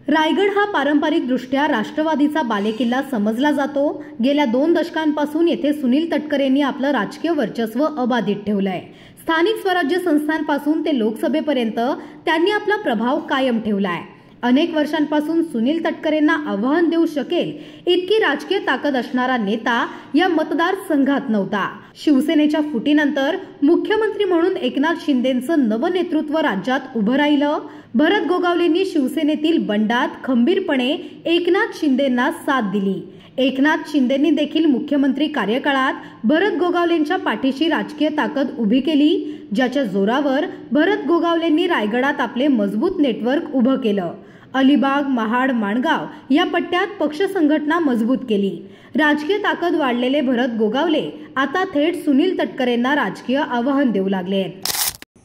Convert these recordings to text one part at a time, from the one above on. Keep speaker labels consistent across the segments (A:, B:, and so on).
A: रायगड हा पारंपरिकदृष्ट्या राष्ट्रवादीचा बालेकिल्ला समजला जातो। गेल्या 2 दशकांपासून येथे सुनील तटकरेंनी आपलं राजकीय वर्चस्व अबाधित ठेवलंय। स्थानिक स्वराज्य संस्थांपासून ते लोकसभेपर्यंत त्यांनी आपला प्रभाव कायम ठेवलाय। अनेक वर्षांपासून सुनील तटकरेंना आव्हान देऊ शकेल इतकी राजकीय ताकद असणारा नेता या मतदारसंघात नव्हता। शिवसेनेच्या फुटीनंतर मुख्यमंत्री म्हणून एकनाथ शिंदेंचं नवं नेतृत्व राज्यात उभं राहिलं। भरत गोगावलेंनी शिवसेनेतील बंडात खंबीरपणे एकनाथ शिंदेंना साथ दिली। एकनाथ शिंदेंनी देखील मुख्यमंत्री कार्यकाळात भरत गोगावलेंच्या पाठीशी राजकीय ताकद उभी केली, ज्याच्या जोरावर भरत गोगावलेंनी रायगडात आपले मजबूत नेटवर्क उभं केलं। अलिबाग, महाड, माणगाव या पट्ट्यात पक्ष संघटना मजबूत केली। राजकीय ताकद वाढलेले भरत गोगावले आता थेट सुनील तटकरेंना राजकीय आव्हान देऊ लागले।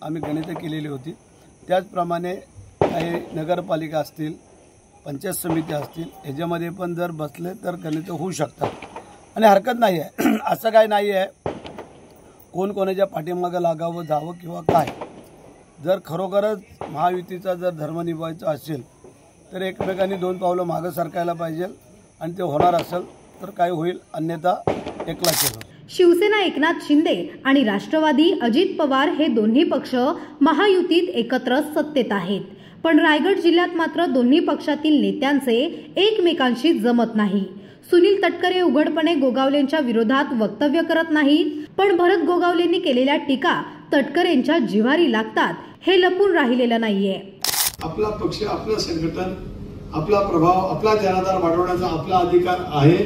B: आम्ही गणितं केलेली होती, त्याचप्रमाणे काही नगरपालिका असतील, पंचायत समिती असतील, ह्याच्यामध्ये पण जर बसले तर गणितं होऊ शकतात आणि हरकत नाही आहे। असं काय नाही आहे कोण कोणाच्या पाठीमागं लागावं जावं किंवा काय। जर खरोखरच महायुतीचा जर धर्म निभावायचा असेल तर एकमेकांनी 2 पावलं मागं सरकायला पाहिजे आणि ते होणार असेल तर काय होईल, अन्यथा एकला केलं।
A: शिवसेना एकनाथ शिंदे आणि राष्ट्रवादी अजित पवार हे दोन्ही पक्ष महायुतीत एकत्र सत्तेत आहेत, पण रायगड जिल्ह्यात मात्र दोन्ही पक्षातील नेत्यांचे एकमेकांशी जमत नाही। सुनील तटकरे उघडपणे गोगावलेंच्या विरोधात वक्तव्य करत नाहीत, पण भरत गोगावलेंनी केलेल्या टीका तटकरेंच्या जिव्हारी लागतात हे लपून राहिलेलं नाहीये।
C: आपला पक्ष, आपलं संघटन, आपला प्रभाव, आपला जनाधार वाढवण्याचा आपला अधिकार आहे।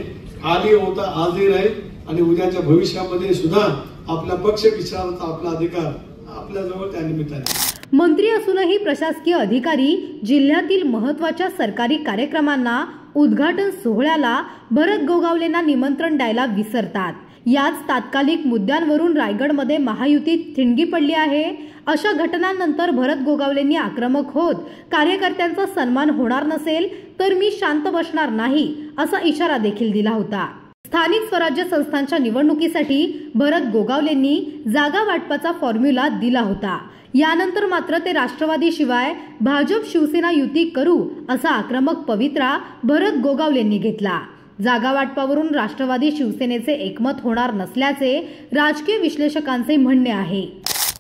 C: आधी होता, आजही राहील आणि उद्याच्या भविष्यामध्ये सुद्धा आपला पक्ष विचाराचा आपला अधिकार आपल्याजवळ त्या निमित्ताने।
A: मंत्री असूनही प्रशासकीय अधिकारी जिल्ह्यातील महत्त्वाच्या सरकारी कार्यक्रमांना, उद्घाटन सोहळ्याला भरत गोगावलेंना निमंत्रण द्यायला विसरतात। याच तात्कालिक मुद्द्यांवरून रायगडमध्ये महायुतीत ठिणगी पडली आहे। अशा घटनांनंतर भरत गोगावलेंनी आक्रमक होत कार्यकर्त्यांचा सन्मान होणार नसेल तर मी शांत बसणार नाही असा इशारा देखील दिला होता। स्थानिक स्वराज्य संस्थांच्या निवडणुकीसाठी भरत गोगावलेंनी जागा वाटपाचा फॉर्म्युला दिला होता। यानंतर मात्र ते राष्ट्रवादी शिवाय भाजप शिवसेना युती करू असा आक्रमक पवित्रा भरत गोगावलेंनी घेतला। जागा वाटपावरून राष्ट्रवादी शिवसेनेचे एकमत होणार नसल्याचे राजकीय विश्लेषकांचे म्हणणे आहे।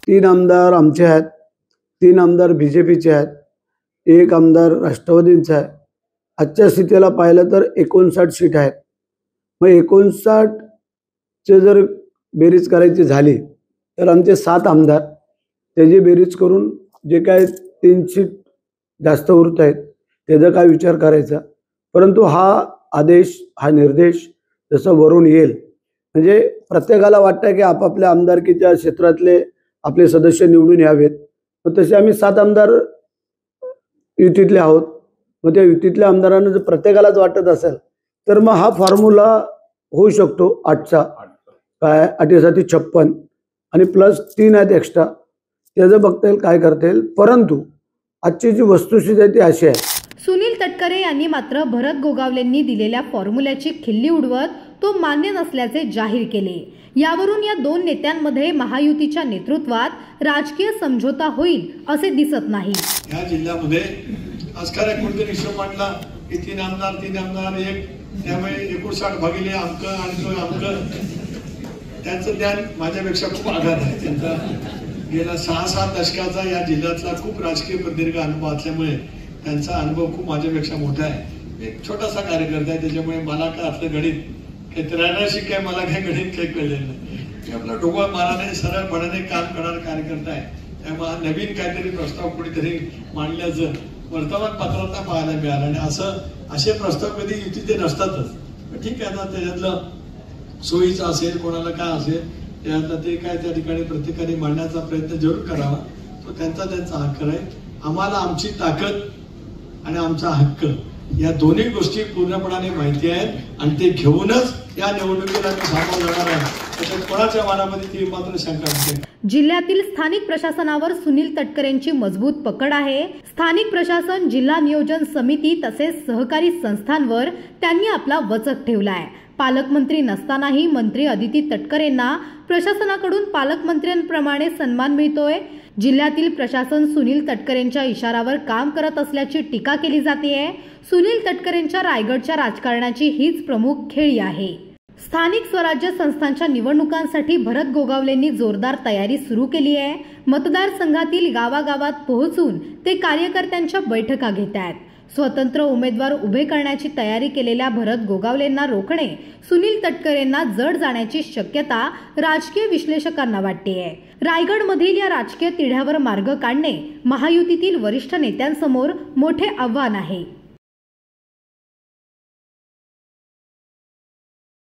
B: 3 आमदार आमचे आहेत, 3 आमदार बीजेपीचे आहेत, 1 आमदार राष्ट्रवादींचा आहे। आजच्या स्थितीला पाहिलं तर 59 सीट आहेत। मग 59 चे जर बेरीज करायची झाली तर आमचे 7 आमदार त्याची बेरीज करून जे काय 3 सीट जास्त उरत आहेत त्याचा काय विचार करायचा। परंतु हा आदेश, हा निर्देश जसं वरून येईल म्हणजे प्रत्येकाला वाटतं की आपापल्या आमदारकीच्या क्षेत्रातले आपले सदस्य निवडून यावेत। मग तसे आम्ही 7 आमदार युतीतले आहोत। मग त्या युतीतल्या आमदारांना जर प्रत्येकालाच वाटत असेल तर मग हा फॉर्म्युला होऊ शकतो 8चा, काय 8 56 आणि प्लस 3 आहेत एक्स्ट्रा, त्याचं बघता येईल काय करता येईल। परंतु आजची जी वस्तुस्थिती आहे ती अशी आहे।
A: सुनील तटकरे यांनी मात्र भरत गोगावलेंनी दिलेल्या फॉर्म्युल्याची खिल्ली उडवत तो मान्य नसल्याचे जाहीर केले। यावरून या 2 नेत्यांमध्ये महायुतीच्या नेतृत्वात राजकीय समझोता होईल असे दिसत नाही।
C: या जिल्ह्यामध्ये आजकाल कोणतरी हिशोब मांडला की 3 आमदार 1, त्यामुळे 59 भागिले अंक आणि तो अंक, त्यांचं ज्ञान माझ्यापेक्षा खूप आघात आहे। त्यांचा गेल्या 6-7 दशकाचा या जिल्ह्यातला खूप राजकीय प्रदीर्घ अनुभव असल्यामुळे त्यांचा अनुभव खूप माझ्यापेक्षा मोठा आहे। एक छोटासा कार्यकर्ता आहे, त्याच्यामुळे मला काय आपलं गणित काही 83 काय मला काही गणित काही कळलेलं नाही। आपला डोका माराने सरळपणाने काम करणारा कार्यकर्ता आहे। त्यामुळे नवीन काहीतरी प्रस्ताव कुणीतरी मांडल्याचं वर्तमानपत्रात पाहायला मिळालं आणि असे प्रस्ताव कधी युतीचे नसतातच। ठीक आहे ना, त्याच्यातलं सोयीचं असेल, कोणाला काय असेल त्यातलं ते काय त्या ठिकाणी प्रत्येकाने मांडण्याचा प्रयत्न जरूर करावा, तो त्यांचा हक्क आहे। आम्हाला आमची ताकद आणि आमचा हक्क या दोन्ही गोष्टी पूर्णपणाने माहिती आहेत आणि ते घेऊनच या निवडणुकीला सामोरं जाणार आहे। त्याच्यात कोणाच्या मनामध्ये ती मात्र शंका नसेल।
A: जिल्ह्यातील स्थानिक प्रशासनावर सुनील तटकरेंची मजबूत पकड आहे। स्थानिक प्रशासन, जिल्हा नियोजन समिती तसेच सहकारी संस्थांवर त्यांनी आपला वचक ठेवलाय। पालकमंत्री नसतानाही मंत्री अदिती तटकरेंना प्रशासनाकडून पालकमंत्र्यांप्रमाणे सन्मान मिळतोय। जिल्ह्यातील प्रशासन सुनील तटकरेंच्या इशारावर काम करत असल्याची टीका केली जाते. सुनील तटकरेंच्या रायगडच्या राजकारणाची हीच प्रमुख खेळी आहे. स्थानिक स्वराज्य संस्थांच्या निवडणुकांसाठी भरत गोगावलेंनी जोरदार तयारी सुरू केली आहे. मतदारसंघातील गावागावात पोहोचून ते कार्यकर्त्यांच्या बैठका घेत आहेत. स्वतंत्र उमेदवार उभे करण्याची तयारी केलेल्या भरत गोगावलेंना रोखणे सुनील तटकरेंना जड जाण्याची शक्यता राजकीय विश्लेषकांना वाटते. रायगडमधील या राजकीय तिढ्यावर मार्ग काढणे महायुतीतील वरिष्ठ नेत्यांसमोर मोठे आव्हान आहे.